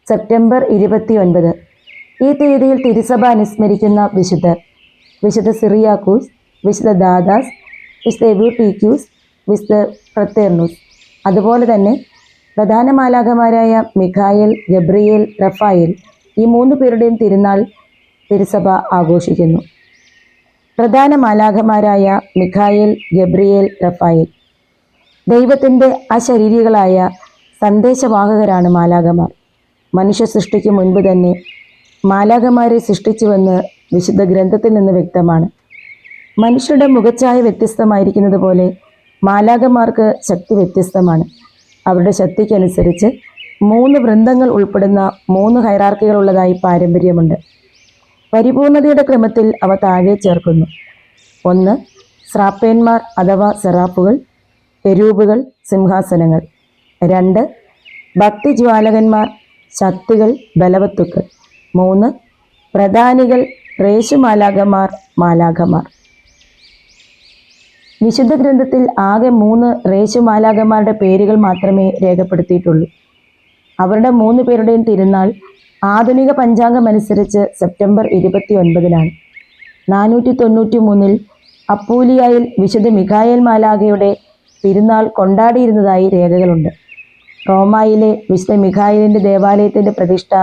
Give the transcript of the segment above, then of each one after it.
September 29. ഈ തീയതിയിൽ തിരുസഭ അനുസ്മരിക്കുന്ന വിശുദ്ധർ: വിശുദ്ധ സിറിയാക്കൂസ്, വിശുദ്ധ ദാദാസ്, വിശുദ്ധ എവ്യൂട്ടീക്യൂസ്, വിശുദ്ധ ഫ്രത്തേർണൂസ്. അതുപോലെ തന്നെ പ്രധാന മാലാഖമാരായ മിഖായേൽ, ഗബ്രിയേൽ, റഫായേൽ, ഈ 3 പേരുടെയും തിരുനാൾ തിരുസഭ ആഘോഷിക്കുന്നു. പ്രധാന മാലാഖമാരായ മിഖായേൽ, ഗബ്രിയേൽ, റഫായേൽ ദൈവത്തിൻ്റെ അശരീരികളായ സന്ദേശവാഹകരാണ് മാലാഖമാർ. മനുഷ്യ സൃഷ്ടിക്ക് മുൻപ് തന്നെ മാലാഖമാരെ സൃഷ്ടിച്ചുവെന്ന് വിശുദ്ധ ഗ്രന്ഥത്തിൽ നിന്ന് വ്യക്തമാണ്. മനുഷ്യരുടെ മുഖച്ഛായ വ്യത്യസ്തമായിരിക്കുന്നത് പോലെ മാലാഖമാർക്ക് ശക്തി വ്യത്യസ്തമാണ്. അവരുടെ ശക്തിക്കനുസരിച്ച് 3 വൃന്ദങ്ങൾ ഉൾപ്പെടുന്ന 3 ഹൈറാർക്കികളുള്ളതായി പാരമ്പര്യമുണ്ട്. പരിപൂർണതയുടെ ക്രമത്തിൽ അവ താഴെ ചേർക്കുന്നു: 1. സ്രാപ്പേന്മാർ അഥവാ സെറാഫുകൾ, കെരൂബുകൾ, സിംഹാസനങ്ങൾ. 2. ഭക്തിജ്വാലകന്മാർ, ശക്തികൾ, ബലവത്തുക്കൾ. 3. പ്രധാനികൾ, റേശുമാലാഖമാർ, മാലാഖമാർ. വിശുദ്ധ ഗ്രന്ഥത്തിൽ ആകെ 3 റേശുമാലാഖമാരുടെ പേരുകൾ മാത്രമേ രേഖപ്പെടുത്തിയിട്ടുള്ളൂ. അവരുടെ 3 പേരുടെയും തിരുനാൾ ആധുനിക പഞ്ചാംഗമനുസരിച്ച് സെപ്റ്റംബർ 29-നാണ്. 493-ൽ അപ്പൂലിയായിൽ വിശുദ്ധ മിഖായേൽ മാലാഖയുടെ തിരുനാൾ കൊണ്ടാടിയിരുന്നതായി രേഖകളുണ്ട്. റോമായിലെ വിശുദ്ധ മിഖായേലിൻ്റെ ദേവാലയത്തിൻ്റെ പ്രതിഷ്ഠ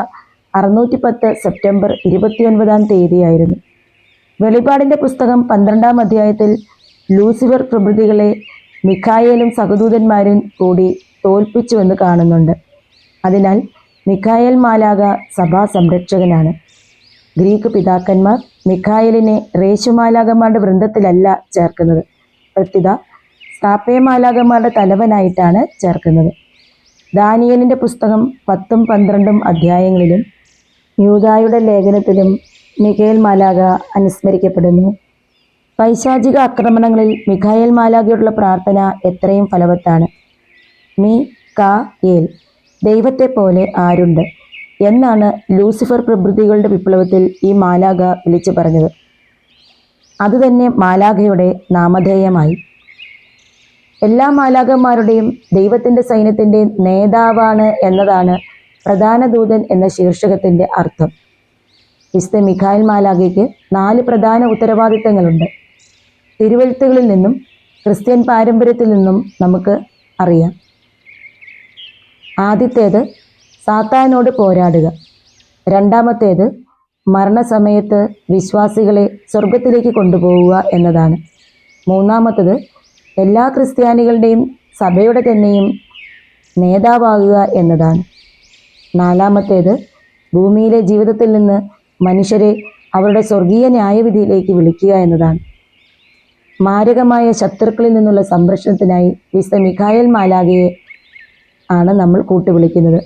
610 സെപ്റ്റംബർ 29-ാം തീയതിയായിരുന്നു. വെളിപാടിൻ്റെ പുസ്തകം 12-ാം അധ്യായത്തിൽ ലൂസിഫർ പ്രഭൃതികളെ മിഖായേലും സഹദൂതന്മാരും കൂടി തോൽപ്പിച്ചുവെന്ന് കാണുന്നുണ്ട്. അതിനാൽ മിഖായേൽ മാലാഖ സഭാ സംരക്ഷകനാണ്. ഗ്രീക്ക് പിതാക്കന്മാർ മിഖായേലിനെ റേശുമാലാഖമാരുടെ വൃന്ദത്തിലല്ല ചേർക്കുന്നത്, പ്രത്യുത സ്രാപ്പേ മാലാഖമാരുടെ തലവനായിട്ടാണ് ചേർക്കുന്നത്. ദാനിയേലിൻ്റെ പുസ്തകം 10-ഉം 12-ഉം അധ്യായങ്ങളിലും യൂദായുടെ ലേഖനത്തിലും മിഖായേൽ മാലാഖ അനുസ്മരിക്കപ്പെടുന്നു. പൈശാചിക ആക്രമണങ്ങളിൽ മിഖായേൽ മാലാഖയോടുള്ള പ്രാർത്ഥന എത്രയും ഫലവത്താണ്. മി-കാ-യേൽ, ദൈവത്തെ പോലെ ആരുണ്ട് എന്നാണ് ലൂസിഫർ പ്രഭൃതികളുടെ വിപ്ലവത്തിൽ ഈ മാലാഖ വിളിച്ചു പറഞ്ഞത്. അതുതന്നെ മാലാഖയുടെ നാമധേയമായി. എല്ലാ മാലാഖമാരുടെയും ദൈവത്തിൻ്റെ സൈന്യത്തിൻ്റെ നേതാവാണ് എന്നതാണ് പ്രധാന ദൂതൻ എന്ന ശീർഷകത്തിൻ്റെ അർത്ഥം. വിശുദ്ധ മിഖായേൽ മാലാഖയ്ക്ക് 4 പ്രധാന ഉത്തരവാദിത്തങ്ങളുണ്ട്. തിരുവെഴുത്തുകളിൽ നിന്നും ക്രിസ്ത്യൻ പാരമ്പര്യത്തിൽ നിന്നും നമുക്ക് അറിയാം. ആദ്യത്തേത് സാത്താനോട് പോരാടുക. രണ്ടാമത്തേത് മരണസമയത്ത് വിശ്വാസികളെ സ്വർഗത്തിലേക്ക് കൊണ്ടുപോവുക എന്നതാണ്. മൂന്നാമത്തേത് എല്ലാ ക്രിസ്ത്യാനികളുടെയും സഭയുടെ തന്നെയും നേതാവാകുക എന്നതാണ്. നാലാമത്തേത് ഭൂമിയിലെ ജീവിതത്തിൽ നിന്ന് മനുഷ്യരെ അവരുടെ സ്വർഗീയ ന്യായവിധിയിലേക്ക് വിളിക്കുക എന്നതാണ്. മാരകമായ ശത്രുക്കളിൽ നിന്നുള്ള സംരക്ഷണത്തിനായി വിശുദ്ധ മിഖായേൽ മാലാഖയെ ആണ് നമ്മൾ കൂട്ടുവിളിക്കുന്നത്.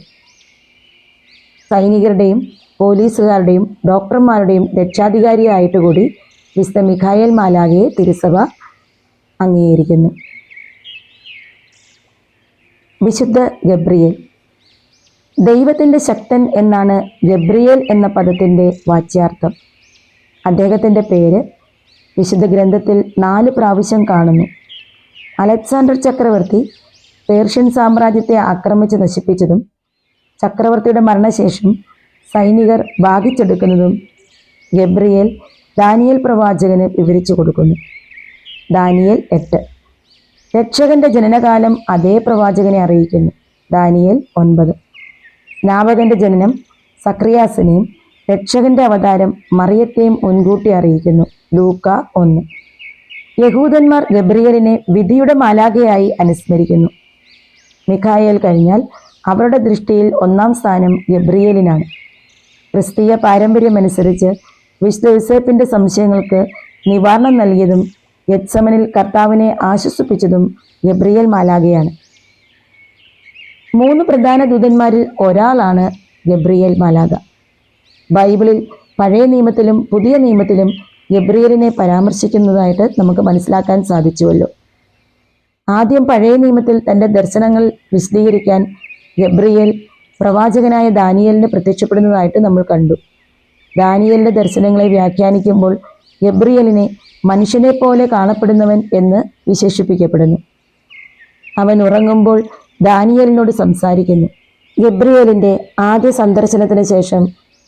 സൈനികരുടെയും പോലീസുകാരുടെയും ഡോക്ടർമാരുടെയും രക്ഷാധികാരിയായിട്ട് കൂടി വിശുദ്ധ മിഖായേൽ മാലാഖയെ തിരുസഭ അംഗീകരിക്കുന്നു. വിശുദ്ധ ഗബ്രിയേൽ, ദൈവത്തിൻ്റെ ശക്തൻ എന്നാണ് ഗബ്രിയേൽ എന്ന പദത്തിൻ്റെ വാച്യാർത്ഥം. അദ്ദേഹത്തിൻ്റെ പേര് വിശുദ്ധ ഗ്രന്ഥത്തിൽ 4 പ്രാവശ്യം കാണുന്നു. അലക്സാണ്ടർ ചക്രവർത്തി പേർഷ്യൻ സാമ്രാജ്യത്തെ ആക്രമിച്ച് നശിപ്പിച്ചതും ചക്രവർത്തിയുടെ മരണശേഷം സൈനികർ ഭാഗിച്ചെടുക്കുന്നതും ഗബ്രിയേൽ ദാനിയേൽ പ്രവാചകന് വിവരിച്ചു കൊടുക്കുന്നു. ദാനിയേൽ 8. രക്ഷകന്റെ ജനനകാലം അതേ പ്രവാചകനെ അറിയിക്കുന്നു. ദാനിയേൽ 9. സ്നാപകന്റെ ജനനം സക്രിയാസിനെയും രക്ഷകന്റെ അവതാരം മറിയത്തെയും മുൻകൂട്ടി അറിയിക്കുന്നു. ലൂക്ക 1. യഹൂദന്മാർ ഗബ്രിയേലിനെ വിധിയുടെ മാലാഖയായി അനുസ്മരിക്കുന്നു. മിഖായേൽ കഴിഞ്ഞാൽ അവരുടെ ദൃഷ്ടിയിൽ 1-ാം സ്ഥാനം ഗബ്രിയേലിനാണ്. ക്രിസ്തീയ പാരമ്പര്യമനുസരിച്ച് വിശുദ്ധ യോസേപ്പിൻ്റെ സംശയങ്ങൾക്ക് നിവാരണം നൽകിയതും ഗെത്സമനിൽ കർത്താവിനെ ആശ്വസിപ്പിച്ചതും ഗബ്രിയേൽ മാലാഖയാണ്. 3 പ്രധാന ദൂതന്മാരിൽ ഒരാളാണ് ഗബ്രിയേൽ മാലാഖ. ബൈബിളിൽ പഴയ നിയമത്തിലും പുതിയ നിയമത്തിലും ഗബ്രിയേലിനെ പരാമർശിക്കുന്നതായിട്ട് നമുക്ക് മനസ്സിലാക്കാൻ സാധിച്ചുവല്ലോ. ആദ്യം പഴയ നിയമത്തിൽ തൻ്റെ ദർശനങ്ങൾ വിശദീകരിക്കാൻ ഗബ്രിയേൽ പ്രവാചകനായ ദാനിയേലിന് പ്രത്യക്ഷപ്പെടുന്നതായിട്ട് നമ്മൾ കണ്ടു. ദാനിയേലിൻ്റെ ദർശനങ്ങളെ വ്യാഖ്യാനിക്കുമ്പോൾ ഗബ്രിയേലിനെ മനുഷ്യനെ പോലെ കാണപ്പെടുന്നവൻ എന്ന് വിശേഷിപ്പിക്കപ്പെടുന്നു. അവൻ ഉറങ്ങുമ്പോൾ ദാനിയേലിനോട് സംസാരിക്കുന്നു. ഗബ്രിയേലിന്റെ ആദ്യ സന്ദർശനത്തിന് ശേഷം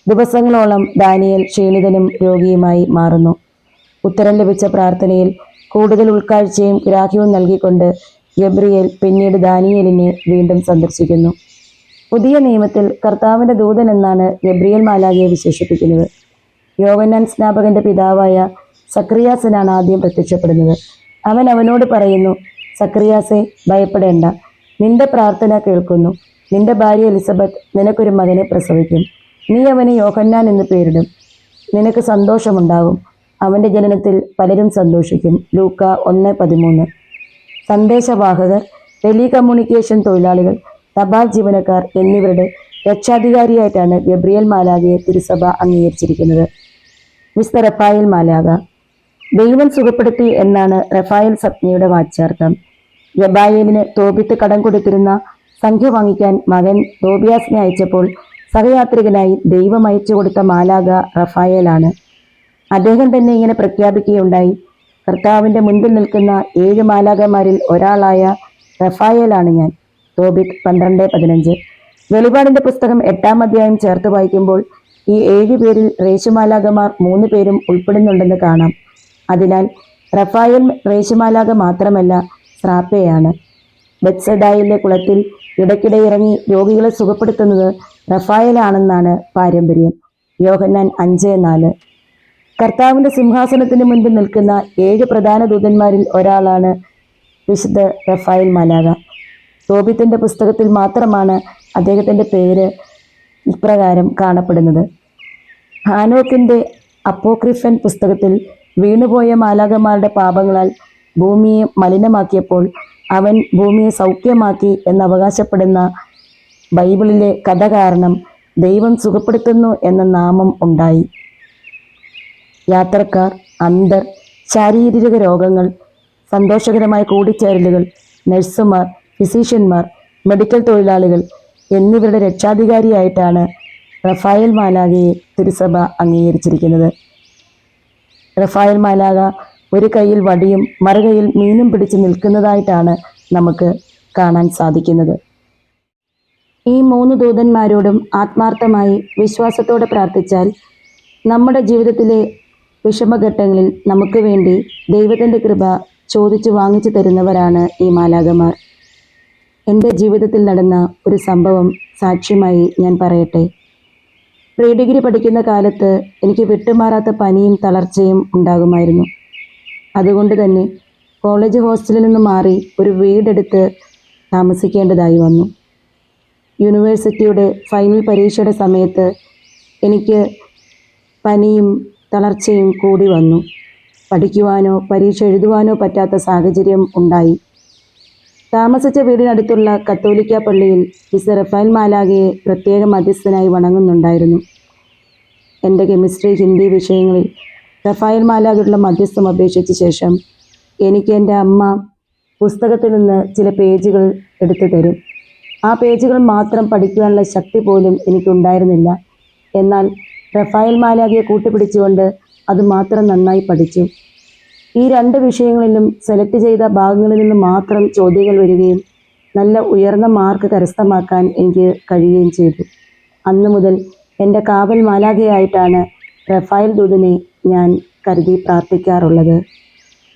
ദിവസങ്ങളോളം ദാനിയേൽ ക്ഷീണിതനും രോഗിയുമായി മാറുന്നു. ഉത്തരം ലഭിച്ച പ്രാർത്ഥനയിൽ കൂടുതൽ ഉൾക്കാഴ്ചയും ഗ്രാഹ്യവും നൽകിക്കൊണ്ട് ഗബ്രിയേൽ പിന്നീട് ദാനിയേലിനെ വീണ്ടും സന്ദർശിക്കുന്നു. പുതിയ നിയമത്തിൽ കർത്താവിന്റെ ദൂതൻ എന്നാണ് ഗബ്രിയേൽ മാലാഖയെ വിശേഷിപ്പിക്കുന്നത്. യോഹന്നാൻ സ്നാപകന്റെ പിതാവായ സക്രിയാസിനാണ് ആദ്യം പ്രത്യക്ഷപ്പെടുന്നത്. അവൻ അവനോട് പറയുന്നു, സക്രിയാസെ, ഭയപ്പെടേണ്ട, നിന്റെ പ്രാർത്ഥന കേൾക്കുന്നു. നിന്റെ ഭാര്യ എലിസബത്ത് നിനക്കൊരു മകനെ പ്രസവിക്കും. നീ അവന് യോഹന്നാൻ എന്ന് പേരിടും. നിനക്ക് സന്തോഷമുണ്ടാകും. അവന്റെ ജനനത്തിൽ പലരും സന്തോഷിക്കും. ലൂക്ക 1:13. സന്ദേശവാഹകർ, ടെലികമ്മ്യൂണിക്കേഷൻ തൊഴിലാളികൾ, തപാൽ ജീവനക്കാർ എന്നിവരുടെ രക്ഷാധികാരിയായിട്ടാണ് ഗബ്രിയേൽ മാലാഖയെ തിരുസഭ അംഗീകരിച്ചിരിക്കുന്നത്. മിസ്റ്റർ റഫായേൽ മാലാഖ. ദൈവം സുഖപ്പെടുത്തി എന്നാണ് റഫായേൽ സംജ്ഞയുടെ വാച്യാർത്ഥം. ഗബായേലിന് തോബിത്ത് കടം കൊടുത്തിരുന്ന സംഖ്യ വാങ്ങിക്കാൻ മകൻ തോബിയാസിനെ അയച്ചപ്പോൾ സഹയാത്രികനായി ദൈവം അയച്ചു കൊടുത്ത മാലാഖ റഫായേലാണ്. അദ്ദേഹം തന്നെ ഇങ്ങനെ പ്രഖ്യാപിക്കുകയുണ്ടായി, കർത്താവിന്റെ മുൻപിൽ നിൽക്കുന്ന 7 മാലാഖമാരിൽ ഒരാളായ റഫായേലാണ് ഞാൻ. തോബിത്ത് 12:15. വെളിപാടിന്റെ പുസ്തകം 8-ാം അധ്യായം ചേർത്ത് വായിക്കുമ്പോൾ ഈ 7 പേരിൽ റേശുമാലാഖമാർ 3 പേരും ഉൾപ്പെടുന്നുണ്ടെന്ന് കാണാം. അതിനാൽ റഫായേൽ റേശുമാലാഖ മാത്രമല്ല, സ്രാപ്പയാണ്. ബെത്സദായിലെ കുളത്തിൽ ഇടയ്ക്കിടെ ഇറങ്ങി രോഗികളെ സുഖപ്പെടുത്തുന്നത് റഫായേലാണെന്നാണ് പാരമ്പര്യം. യോഹന്നാൻ 5:4. കർത്താവിന്റെ സിംഹാസനത്തിന് മുൻപിൽ നിൽക്കുന്ന 7 പ്രധാന ദൂതന്മാരിൽ ഒരാളാണ് വിശുദ്ധ റഫായേൽ മാലാഖ. തോബിത്തിന്റെ പുസ്തകത്തിൽ മാത്രമാണ് അദ്ദേഹത്തിന്റെ പേര് ഇപ്രകാരം കാണപ്പെടുന്നത്. ഹാനോക്കിന്റെ അപ്പോക്രിഫൻ പുസ്തകത്തിൽ വീണുപോയ മാലാഖമാരുടെ പാപങ്ങളാൽ ഭൂമിയെ മലിനമാക്കിയപ്പോൾ അവൻ ഭൂമിയെ സൗഖ്യമാക്കി എന്നവകാശപ്പെടുന്ന ബൈബിളിലെ കഥ കാരണം ദൈവം സുഖപ്പെടുത്തുന്നു എന്ന നാമം ഉണ്ടായി. യാത്രക്കാർ, അന്ധർ, ശാരീരിക രോഗങ്ങൾ, സന്തോഷകരമായ കൂടിച്ചേരലുകൾ, നഴ്സുമാർ, ഫിസീഷ്യന്മാർ, മെഡിക്കൽ തൊഴിലാളികൾ എന്നിവരുടെ രക്ഷാധികാരിയായിട്ടാണ് റഫായേൽ മാലാഖയെ തിരുസഭ അംഗീകരിച്ചിരിക്കുന്നത്. റഫായേൽ മാലാഖ ഒരു കൈയിൽ വടിയും മറുകൈയിൽ മീനും പിടിച്ച് നിൽക്കുന്നതായിട്ടാണ് നമുക്ക് കാണാൻ സാധിക്കുന്നത്. ഈ 3 ദൂതന്മാരോടും ആത്മാർത്ഥമായി വിശ്വാസത്തോടെ പ്രാർത്ഥിച്ചാൽ നമ്മുടെ ജീവിതത്തിലെ വിഷമഘട്ടങ്ങളിൽ നമുക്ക് വേണ്ടി ദൈവത്തിൻ്റെ കൃപ ചോദിച്ചു വാങ്ങിച്ചു തരുന്നവരാണ് ഈ മാലാഖമാർ. എൻ്റെ ജീവിതത്തിൽ നടന്ന ഒരു സംഭവം സാക്ഷ്യമായി ഞാൻ പറയട്ടെ. പ്രീ ഡിഗ്രി പഠിക്കുന്ന കാലത്ത് എനിക്ക് വിട്ടുമാറാത്ത പനിയും തളർച്ചയും ഉണ്ടാകുമായിരുന്നു. അതുകൊണ്ട് തന്നെ കോളേജ് ഹോസ്റ്റലിൽ നിന്ന് മാറി ഒരു വീടെടുത്ത് താമസിക്കേണ്ടതായി വന്നു. യൂണിവേഴ്സിറ്റിയുടെ ഫൈനൽ പരീക്ഷയുടെ സമയത്ത് എനിക്ക് പനിയും തളർച്ചയും കൂടി വന്നു. പഠിക്കുവാനോ പരീക്ഷ എഴുതുവാനോ പറ്റാത്ത സാഹചര്യം ഉണ്ടായി. താമസിച്ച വീടിനടുത്തുള്ള കത്തോലിക്ക പള്ളിയിൽ മിസ്റ്റർ റഫായേൽ മാലാഖയെ പ്രത്യേക മധ്യസ്ഥനായി വണങ്ങുന്നുണ്ടായിരുന്നു. എൻ്റെ കെമിസ്ട്രി, ഹിന്ദി വിഷയങ്ങളിൽ റഫായേൽ മാലാഖയുള്ള മധ്യസ്ഥം അപേക്ഷിച്ച ശേഷം എനിക്ക് എൻ്റെ അമ്മ പുസ്തകത്തിൽ നിന്ന് ചില പേജുകൾ എടുത്തു തരും. ആ പേജുകൾ മാത്രം പഠിക്കുവാനുള്ള ശക്തി പോലും എനിക്കുണ്ടായിരുന്നില്ല. എന്നാൽ റഫായേൽ മാലാഖയെ കൂട്ടുപിടിച്ചുകൊണ്ട് അത് മാത്രം നന്നായി പഠിച്ചു. ഈ 2 വിഷയങ്ങളിലും സെലക്ട് ചെയ്ത ഭാഗങ്ങളിൽ നിന്ന് മാത്രം ചോദ്യങ്ങൾ വരികയും നല്ല ഉയർന്ന മാർക്ക് കരസ്ഥമാക്കാൻ എനിക്ക് കഴിയുകയും ചെയ്തു. അന്നു മുതൽ എൻ്റെ കാവൽ മാലാഖയായിട്ടാണ് റഫായേൽ ദൂതനെ ഞാൻ കരുതി പ്രാർത്ഥിക്കാറുള്ളത്.